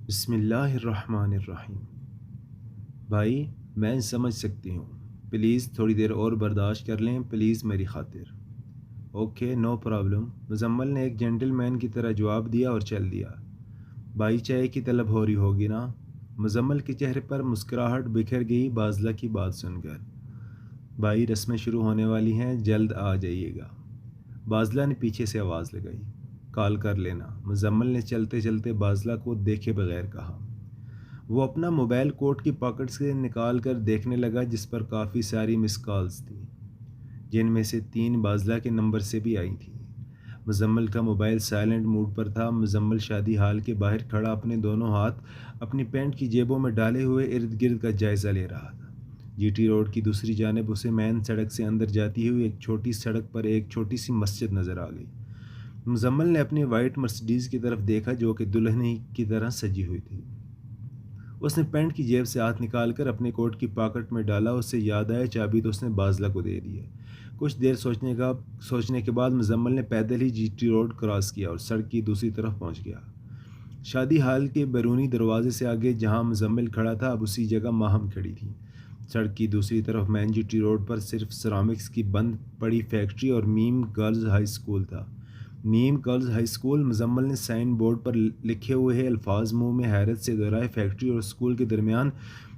बिस्मिल्लाहिर्रहमानिर्रहीम। भाई, मैं समझ सकती हूँ। प्लीज़ थोड़ी देर और बर्दाश्त कर लें, प्लीज़ मेरी खातिर। Okay, no problem. मुजम्मल ने एक जेंटलमैन की तरह जवाब दिया और चल दिया। भाई, चाय की तलब हो रही होगी ना? मुजम्मल के चेहरे पर मुस्कुराहट बिखर गई बाज़ला की बात सुनकर। भाई, रस्में शुरू होने वाली हैं, जल्द आ जाइएगा। बाज़ला ने पीछे से आवाज़ लगाई। कॉल कर लेना। मुजम्मल ने चलते चलते बाज़ला को देखे बगैर कहा। वो अपना मोबाइल कोट की पॉकेट से निकाल कर देखने लगा, जिस पर काफ़ी सारी मिस कॉल्स थी, जिनमें से 3 बाज़ला के नंबर से भी आई थी। मुजम्मल का मोबाइल साइलेंट मोड पर था। मुजम्मल शादी हाल के बाहर खड़ा अपने दोनों हाथ अपनी पैंट की जेबों में डाले हुए इर्द गिर्द का जायज़ा ले रहा था। जीटी रोड की दूसरी जानिब उसे मेन सड़क से अंदर जाती हुई एक छोटी सड़क पर एक छोटी सी मस्जिद नज़र आ गई। मुजम्मल ने अपनी वाइट मर्सिडीज़ की तरफ देखा, जो कि दुल्हन की तरह सजी हुई थी। उसने पैंट की जेब से हाथ निकालकर अपने कोट की पॉकेट में डाला। उससे याद आया, चाबी तो उसने बाज़ला को दे दी है। कुछ देर सोचने के बाद मुजम्मल ने पैदल ही जीटी रोड क्रॉस किया और सड़क की दूसरी तरफ पहुंच गया। शादी हाल के बैरूनी दरवाजे से आगे जहां मुजम्मल खड़ा था, अब उसी जगह माहम खड़ी थी। सड़क की दूसरी तरफ मेन जीटी रोड पर सिर्फ सिरामिक्स की बंद पड़ी फैक्ट्री और मीम गर्ल्स हाई स्कूल था। Meme girls high school. Muzammil ने साइन बोर्ड पर लिखे हुए अल्फाज मुंह में हैरत से दोहराए। फैक्ट्री और स्कूल के दरमियान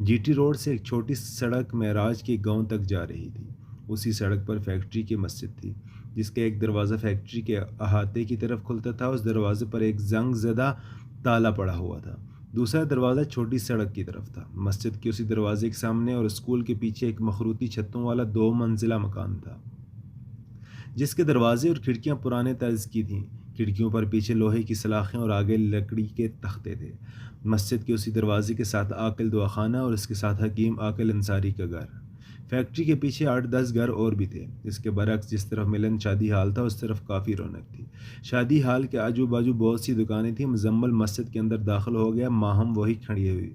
जीटी रोड से एक छोटी सड़क महराज के गांव तक जा रही थी। उसी सड़क पर फैक्ट्री की मस्जिद थी, जिसका एक दरवाज़ा फैक्ट्री के अहाते की तरफ खुलता था। उस दरवाजे पर एक जंग ज़दा ताला पड़ा हुआ था। दूसरा दरवाज़ा छोटी सड़क की तरफ था। मस्जिद के उसी दरवाजे के सामने और स्कूल के पीछे एक मखरूती छतों वाला 2 मंजिला मकान था, जिसके दरवाजे और खिड़कियां पुराने तर्ज की थीं। खिड़कियों पर पीछे लोहे की सलाखें और आगे लकड़ी के तख्ते थे। मस्जिद के उसी दरवाजे के साथ आकिल दुआखाना और इसके साथ हकीम आकिल अंसारी का घर। फैक्ट्री के पीछे 8-10 घर और भी थे। इसके बरक्स जिस तरफ मिलन शादी हाल था, उस तरफ काफ़ी रौनक थी। शादी हाल के आजू बाजू बहुत सी दुकानें थीं। मुजम्मल मस्जिद के अंदर दाखिल हो गया। माहम वही खड़ी हुई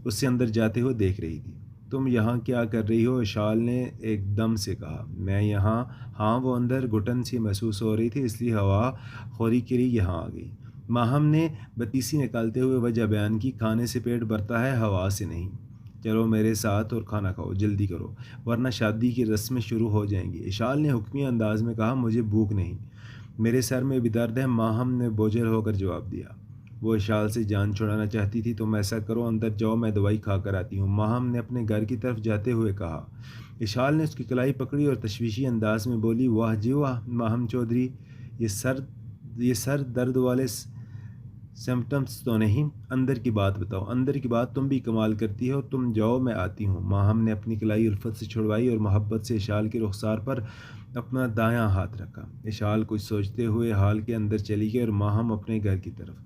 उससे अंदर जाते हुए देख रही थी। तुम यहाँ क्या कर रही हो? इशाल ने एकदम से कहा। मैं यहाँ। हाँ, वो अंदर घुटन सी महसूस हो रही थी, इसलिए हवा खोरी के लिए यहाँ आ गई। माहम ने बतीसी निकालते हुए वजह बयान की। खाने से पेट भरता है, हवा से नहीं। चलो मेरे साथ और खाना खाओ, जल्दी करो, वरना शादी की रस्में शुरू हो जाएंगी। इशाल ने हुक्मी अंदाज में कहा। मुझे भूख नहीं, मेरे सर में भी दर्द है, माहम ने बोझल होकर जवाब दिया। वो इशाल से जान छुड़ाना चाहती थी। तुम ऐसा करो, अंदर जाओ, मैं दवाई खा कर आती हूँ, माहम ने अपने घर की तरफ जाते हुए कहा। इशाल ने उसकी कलाई पकड़ी और तशवीशी अंदाज में बोली, वाह जी वाह माहम चौधरी, ये सर ये सर दर्द वाले सिम्टम्स तो नहीं। अंदर की बात बताओ, अंदर की बात। तुम भी कमाल करती हो। तुम जाओ, मैं आती हूँ। माहम ने अपनी कलाई उल्फत से छुड़वाई और मोहब्बत से इशाल के रुखसार पर अपना दायां हाथ रखा। इशाल कुछ सोचते हुए हाल के अंदर चली गई और माहम अपने घर की तरफ।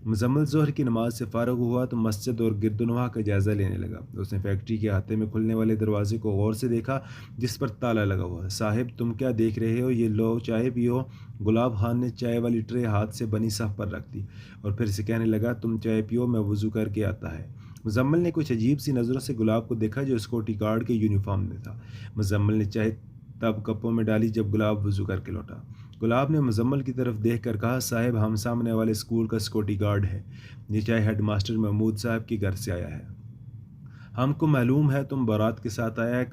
मुजम्मल ज़ोहर की नमाज से फ़ारग हुआ तो मस्जिद और गिरदुनवा का जायज़ा लेने लगा। उसने फैक्ट्री के हाथे में खुलने वाले दरवाजे को गौर से देखा, जिस पर ताला लगा हुआ है। साहिब, तुम क्या देख रहे हो? ये लो, चाय पियो। गुलाब खान ने चाय वाली ट्रे हाथ से बनी सफ़ पर रख दी और फिर से कहने लगा, तुम चाय पियो, मैं वज़ू करके आता है। मुजम्मल ने कुछ अजीब सी नज़रों से गुलाब को देखा, जो सिक्योरिटी गार्ड के यूनिफॉर्म में था। मुजम्मल ने चाय तब कपों में डाली जब गुलाब वज़ू करके लौटा। गुलाब ने मुजम्मल की तरफ देख कर कहा, साहिब, हम सामने वाले स्कूल का सिक्योरिटी गार्ड है। ये चाय हेडमास्टर महमूद साहब के घर से आया है। हमको मालूम है तुम बारात के साथ आया है।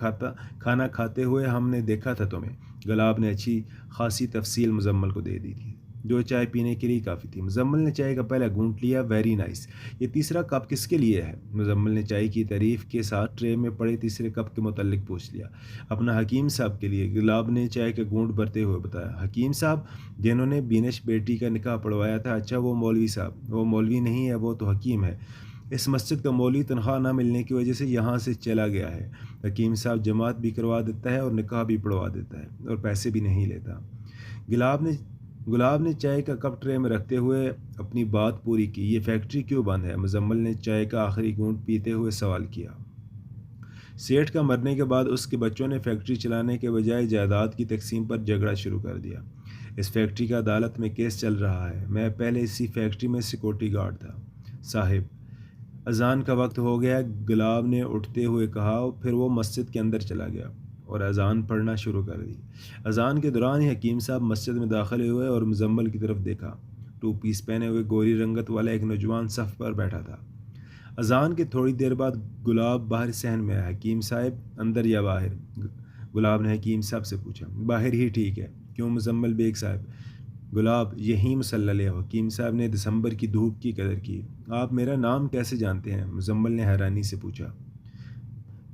खाना खाते हुए हमने देखा था तुम्हें। गुलाब ने अच्छी खासी तफसील मुजम्मल को दे दी थी, जो चाय पीने के लिए काफ़ी थी। मुजम्मल ने चाय का पहला घूंट लिया। Very nice. ये तीसरा कप किसके लिए है? मुजम्मल ने चाय की तारीफ के साथ ट्रे में पड़े तीसरे कप के मुतल्लिक पूछ लिया। अपना हकीम साहब के लिए, गुलाब ने चाय का घूंट भरते हुए बताया। हकीम साहब, जिन्होंने बीनश बेटी का निकाह पढ़वाया था। अच्छा, वो मौलवी साहब? वो मौलवी नहीं है, वो तो हकीम है। इस मस्जिद का मौलवी तनख्वाह न मिलने की वजह से यहाँ से चला गया है। हकीम साहब जमात भी करवा देता है और निकाह भी पढ़वा देता है और पैसे भी नहीं लेता। गुलाब ने गुलाब ने चाय का कप ट्रे में रखते हुए अपनी बात पूरी की। ये फैक्ट्री क्यों बंद है? मुजम्मल ने चाय का आखिरी घूंट पीते हुए सवाल किया। सेठ का मरने के बाद उसके बच्चों ने फैक्ट्री चलाने के बजाय जायदाद की तकसीम पर झगड़ा शुरू कर दिया। इस फैक्ट्री का अदालत में केस चल रहा है। मैं पहले इसी फैक्ट्री में सिक्योरिटी गार्ड था। साहिब, अज़ान का वक्त हो गया, गुलाब ने उठते हुए कहा। फिर वो मस्जिद के अंदर चला गया और अज़ान पढ़ना शुरू कर दी। अज़ान के दौरान ही हकीम साहब मस्जिद में दाखिल हुए और मुजम्मल की तरफ देखा। टू पीस पहने हुए गोरी रंगत वाला एक नौजवान सफ़ पर बैठा था। अजान के थोड़ी देर बाद गुलाब बाहर सहन में आया। हकीम साहब अंदर या बाहर? गुलाब ने हकीम साहब से पूछा। बाहर ही ठीक है। क्यों मुजम्मल बेग साहब? गुलाब यहीं मुसल्ला ले आओ। हकीम साहब ने दिसंबर की धूप की कदर की। आप मेरा नाम कैसे जानते हैं? मुजम्मल ने हैरानी से पूछा।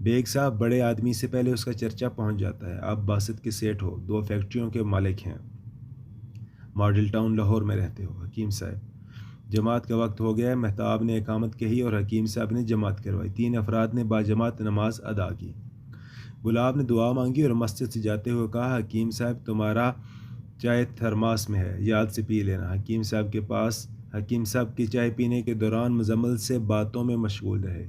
बेग साहब, बड़े आदमी से पहले उसका चर्चा पहुंच जाता है। आप बासत के सेठ हो, 2 फैक्ट्रियों के मालिक हैं, मॉडल टाउन लाहौर में रहते हो। हकीम साहब, जमात का वक्त हो गया है। महताब ने इकामत कही और हकीम साहब ने जमात करवाई। 3 अफराद ने बाजमात नमाज अदा की। गुलाब ने दुआ मांगी और मस्जिद से जाते हुए कहा, हकीम साहब तुम्हारा चाय थर्मास में है, याद से पी लेना। हकीम साहब की चाय पीने के दौरान मुजम्मल से बातों में मशगूल रहे।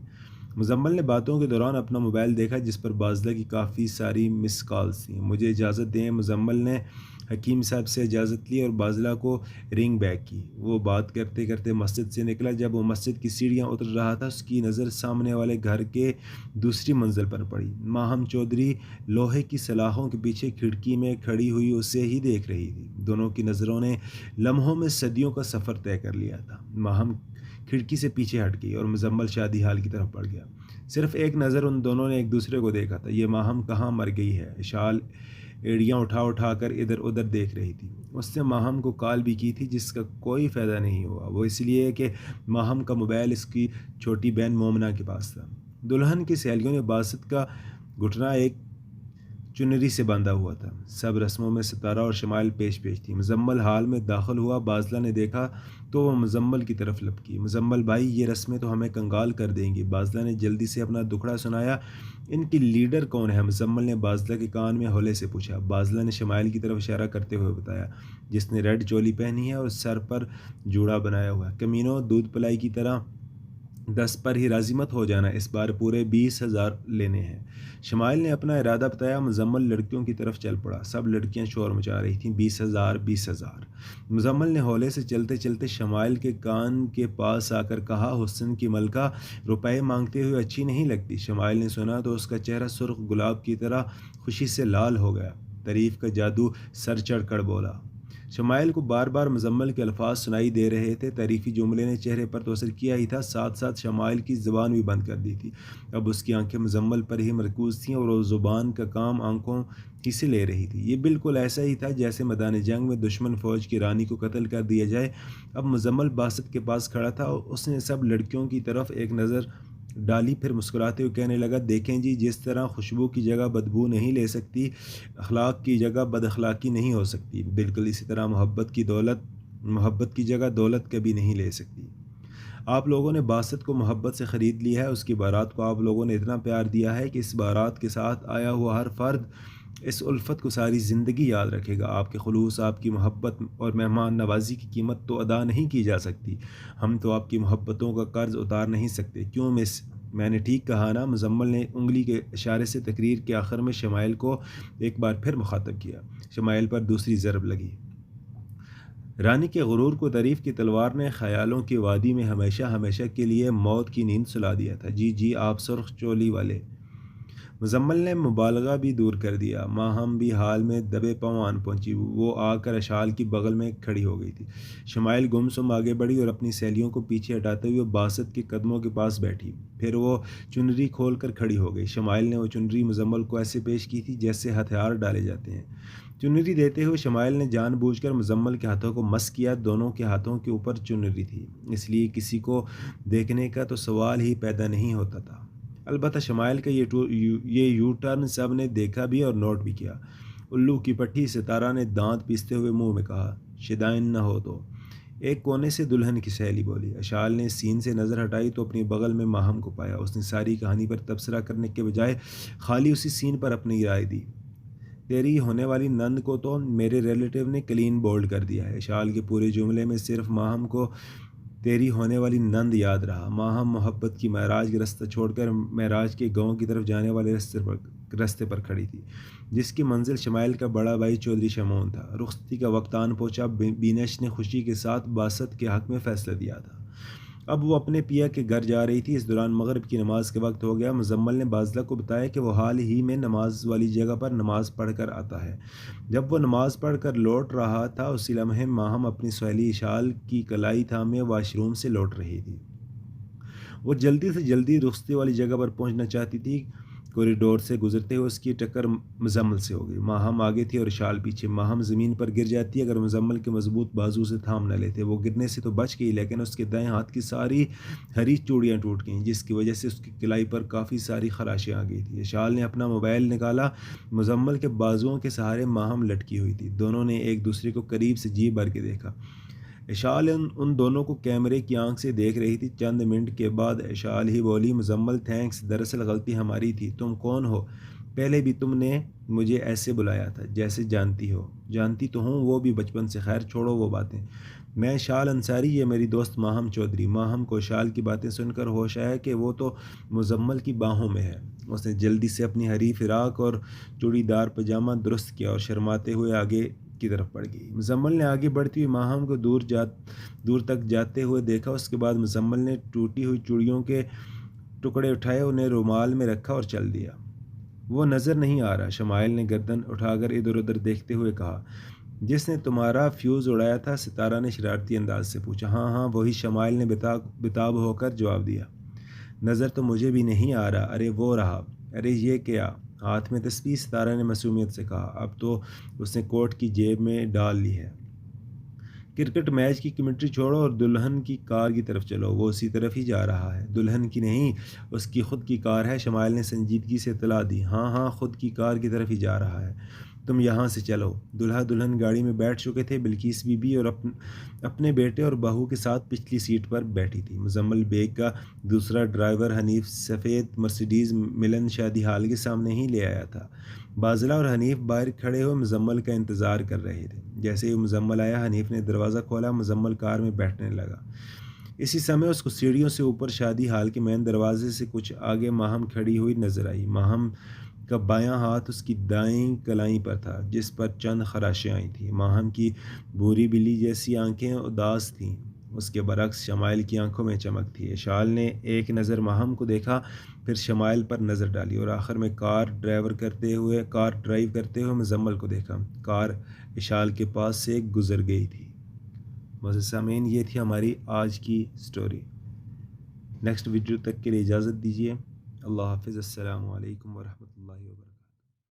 मुजम्मल ने बातों के दौरान अपना मोबाइल देखा जिस पर बाज़ला की काफ़ी सारी मिस कॉल्स थीं। मुझे इजाज़त दें। मुजम्मल ने हकीम साहब से इजाज़त ली और बाज़ला को रिंग बैक की। वो बात करते करते मस्जिद से निकला। जब वो मस्जिद की सीढ़ियाँ उतर रहा था उसकी नज़र सामने वाले घर के दूसरी मंजिल पर पड़ी। माहम चौधरी लोहे की सलाखों के पीछे खिड़की में खड़ी हुई उसे ही देख रही थी। दोनों की नज़रों ने लम्हों में सदियों का सफ़र तय कर लिया था। माहम खिड़की से पीछे हट गई और मुजम्मल शादी हाल की तरफ बढ़ गया। सिर्फ एक नज़र उन दोनों ने एक दूसरे को देखा था। ये माहम कहाँ मर गई है? शाल एड़ियाँ उठा उठा कर इधर उधर देख रही थी। उसने माहम को कॉल भी की थी जिसका कोई फ़ायदा नहीं हुआ। वो इसलिए कि माहम का मोबाइल इसकी छोटी बहन मोमना के पास था। दुल्हन की सहेलियों ने बासत का घुटना एक चुनरी से बांधा हुआ था। सब रस्मों में सितारा और शमाइल पेश पेश थी। मुजम्मल हाल में दाखिल हुआ। बाज़ला ने देखा तो वह मुजम्मल की तरफ लपकी। मुजम्मल भाई, ये रस्में तो हमें कंगाल कर देंगी। बाज़ला ने जल्दी से अपना दुखड़ा सुनाया। इनकी लीडर कौन है? मुजम्मल ने बाज़ला के कान में हौले से पूछा। बाज़ला ने शमाइल की तरफ इशारा करते हुए बताया, जिसने रेड चोली पहनी है और सर पर जूड़ा बनाया हुआ है। कमीनों, दूध पिलाई की तरह 10 पर ही राजी मत हो जाना, इस बार पूरे 20,000 लेने हैं। शमाइल ने अपना इरादा बताया। मुजम्मल लड़कियों की तरफ चल पड़ा। सब लड़कियां शोर मचा रही थीं। 20,000, 20,000। मुजम्मल ने हौले से चलते चलते शमाइल के कान के पास आकर कहा, हुस्न की मलका रुपए मांगते हुए अच्छी नहीं लगती। शमाइल ने सुना तो उसका चेहरा सुर्ख गुलाब की तरह खुशी से लाल हो गया। तारीफ का जादू सर चढ़ कर बोला। शमाइल को बार बार मुजम्मल के अल्फाज सुनाई दे रहे थे। तारीफ़ी जुमले ने चेहरे पर तो असर किया ही था, साथ साथ शमाइल की ज़ुबान भी बंद कर दी थी। अब उसकी आंखें मुजम्मल पर ही मरकूज़ थीं और वो ज़ुबान का काम आंखों ही से ले रही थी। ये बिल्कुल ऐसा ही था जैसे मैदान जंग में दुश्मन फ़ौज की रानी को कत्ल कर दिया जाए। अब मुजम्मल बासत के पास खड़ा था और उसने सब लड़कियों की तरफ एक नज़र डाली, फिर मुस्कुराते हुए कहने लगा, देखें जी, जिस तरह खुशबू की जगह बदबू नहीं ले सकती, अखलाक की जगह बद अखलाकी नहीं हो सकती, बिल्कुल इसी तरह मोहब्बत की जगह दौलत कभी नहीं ले सकती। आप लोगों ने बासत को मोहब्बत से ख़रीद लिया है। उसकी बारात को आप लोगों ने इतना प्यार दिया है कि इस बारात के साथ आया हुआ हर फ़र्द इस उल्फत को सारी ज़िंदगी याद रखेगा। आपके खुलूस, आपकी मोहब्बत और मेहमान नवाजी की कीमत तो अदा नहीं की जा सकती। हम तो आपकी मोहब्बतों का कर्ज उतार नहीं सकते। क्यों मिस, मैंने ठीक कहा ना? मुजम्मल ने उंगली के इशारे से तकरीर के आखिर में शमाइल को एक बार फिर मुखातब किया। शमाइल पर दूसरी ज़रब लगी। रानी के गुरूर को तारीफ़ की तलवार ने ख़यालों की वादी में हमेशा हमेशा के लिए मौत की नींद सुला दिया था। जी जी, आप सुर्ख चोली वाले। मुजम्मल ने मुबालगा भी दूर कर दिया। माहम भी हाल में दबे पाँव आन पहुंची। वो आकर अशाल की बगल में खड़ी हो गई थी। शमाइल गुमसुम आगे बढ़ी और अपनी सहेलियों को पीछे हटाते हुए बासत के कदमों के पास बैठी। फिर वो चुनरी खोल कर खड़ी हो गई। शमाइल ने वो चुनरी मुजम्मल को ऐसे पेश की थी जैसे हथियार डाले जाते हैं। चुनरी देते हुए शमाइल ने जानबूझकर मुजम्मल के हाथों को मस किया। दोनों के हाथों के ऊपर चुनरी थी, इसलिए किसी को देखने का तो सवाल ही पैदा नहीं होता था। अलबत्ता शमाइल का ये यू टर्न सब ने देखा भी और नोट भी किया। उल्लू की पट्टी सितारा ने दांत पीसते हुए मुंह में कहा, शिदाइन न हो तो। एक कोने से दुल्हन की सहेली बोली। अशाल ने सीन से नज़र हटाई तो अपनी बगल में माहम को पाया। उसने सारी कहानी पर तबसरा करने के बजाय खाली उसी सीन पर अपनी राय दी। तेरी होने वाली नंद को तो मेरे रिलेटिव ने क्लीन बोल्ड कर दिया है। अशाल के पूरे जुमले में सिर्फ माहम को तेरी होने वाली नंद याद रहा। माहम मोहब्बत की महराज का रास्ता छोड़कर महराज के गांव की तरफ जाने वाले रास्ते पर खड़ी थी, जिसकी मंजिल शमाइल का बड़ा भाई चौधरी शमून था। रुखसती का वक्त आन पहुंचा। बीनश ने खुशी के साथ बासत के हक में फ़ैसला दिया था। अब वो अपने पिया के घर जा रही थी। इस दौरान मगरिब की नमाज के वक्त हो गया। मुजम्मल ने बाज़ला को बताया कि वो हाल ही में नमाज वाली जगह पर नमाज पढ़ कर आता है। जब वो नमाज पढ़ कर लौट रहा था, उसी लम्हे माहम अपनी सहेली इशाल की कलाई थामे वाशरूम से लौट रही थी। वो जल्दी से जल्दी रुख्सती वाली जगह पर पहुंचना चाहती थी। कॉरिडोर से गुजरते हुए उसकी टक्कर मुजम्मल से हो गई। माहम आगे थी और शाल पीछे। माहम ज़मीन पर गिर जाती अगर मुजम्मल के मजबूत बाजू से थाम न लेते। वो गिरने से तो बच गई, लेकिन उसके दाएं हाथ की सारी हरी चूड़ियाँ टूट गईं, जिसकी वजह से उसकी कलाई पर काफ़ी सारी खराशें आ गई थी। शाल ने अपना मोबाइल निकाला। मुजम्मल के बाजुओं के सहारे माहम लटकी हुई थी। दोनों ने एक दूसरे को करीब से जी भर के देखा। इशाल उन दोनों को कैमरे की आंख से देख रही थी। चंद मिनट के बाद इशाल ही बोली, मुजम्मल थैंक्स, दरअसल गलती हमारी थी। तुम कौन हो? पहले भी तुमने मुझे ऐसे बुलाया था जैसे जानती हो। जानती तो हूँ, वो भी बचपन से। खैर छोड़ो वो बातें। मैं शाल अंसारी, ये मेरी दोस्त माहम चौधरी। माहम को शाल की बातें सुनकर होश आया कि वो तो मुजम्मल की बाहों में है। उसने जल्दी से अपनी हरी फिराक और चूड़ीदार पजामा दुरुस्त किया और शर्माते हुए आगे की तरफ बढ़ गई। मुजम्मल ने आगे बढ़ती हुई माहम को दूर तक जाते हुए देखा। उसके बाद मुजम्मल ने टूटी हुई चूड़ियों के टुकड़े उठाए, उन्हें रुमाल में रखा और चल दिया। वो नज़र नहीं आ रहा, शमाइल ने गर्दन उठाकर इधर उधर देखते हुए कहा। जिसने तुम्हारा फ्यूज़ उड़ाया था? सितारा ने शरारती अंदाज से पूछा। हाँ हाँ वही, शमाइल ने बेताब होकर जवाब दिया। नज़र तो मुझे भी नहीं आ रहा। अरे वो रहा। अरे ये क्या? हाथ में तस्बीह, सितारा ने मासूमियत से कहा। अब तो उसने कोट की जेब में डाल ली है। क्रिकेट मैच की कमेंट्री छोड़ो और दुल्हन की कार की तरफ चलो। वो उसी तरफ ही जा रहा है। दुल्हन की नहीं, उसकी खुद की कार है, शमाइल ने संजीदगी से इतला दी। हाँ हाँ, खुद की कार की तरफ ही जा रहा है। तुम यहाँ से चलो। दूल्हा दुल्हन गाड़ी में बैठ चुके थे। बिल्किस बीबी और अपने बेटे और बहू के साथ पिछली सीट पर बैठी थी। मुजम्मल बेग का दूसरा ड्राइवर हनीफ सफ़ेद मर्सिडीज़ मिलन शादी हाल के सामने ही ले आया था। बाज़ला और हनीफ बाहर खड़े हुए मुजम्मल का इंतज़ार कर रहे थे। जैसे ही मुजम्मल आया, हनीफ ने दरवाज़ा खोला। मुजम्मल कार में बैठने लगा। इसी समय उसको सीढ़ियों से ऊपर शादी हाल के मेन दरवाजे से कुछ आगे माहम खड़ी हुई नजर आई। माहम का बायां हाथ उसकी दाईं कलाई पर था, जिस पर चंद खराशें आई थीं। माहम की भूरी बिल्ली जैसी आंखें उदास थीं। उसके बरक्स शमाइल की आंखों में चमक थी। इशाल ने एक नज़र माहम को देखा, फिर शमाइल पर नज़र डाली और आखिर में कार ड्राइव करते हुए मुजम्मल को देखा। कार इशाल के पास से गुजर गई थी। बस सामीन, ये थी हमारी आज की स्टोरी। नेक्स्ट वीडियो तक के लिए इजाज़त दीजिए। अल्लाह हाफ़िज़। अस्सलामु अलैकुम वरहमतुल्लाहि वबरकातुहू।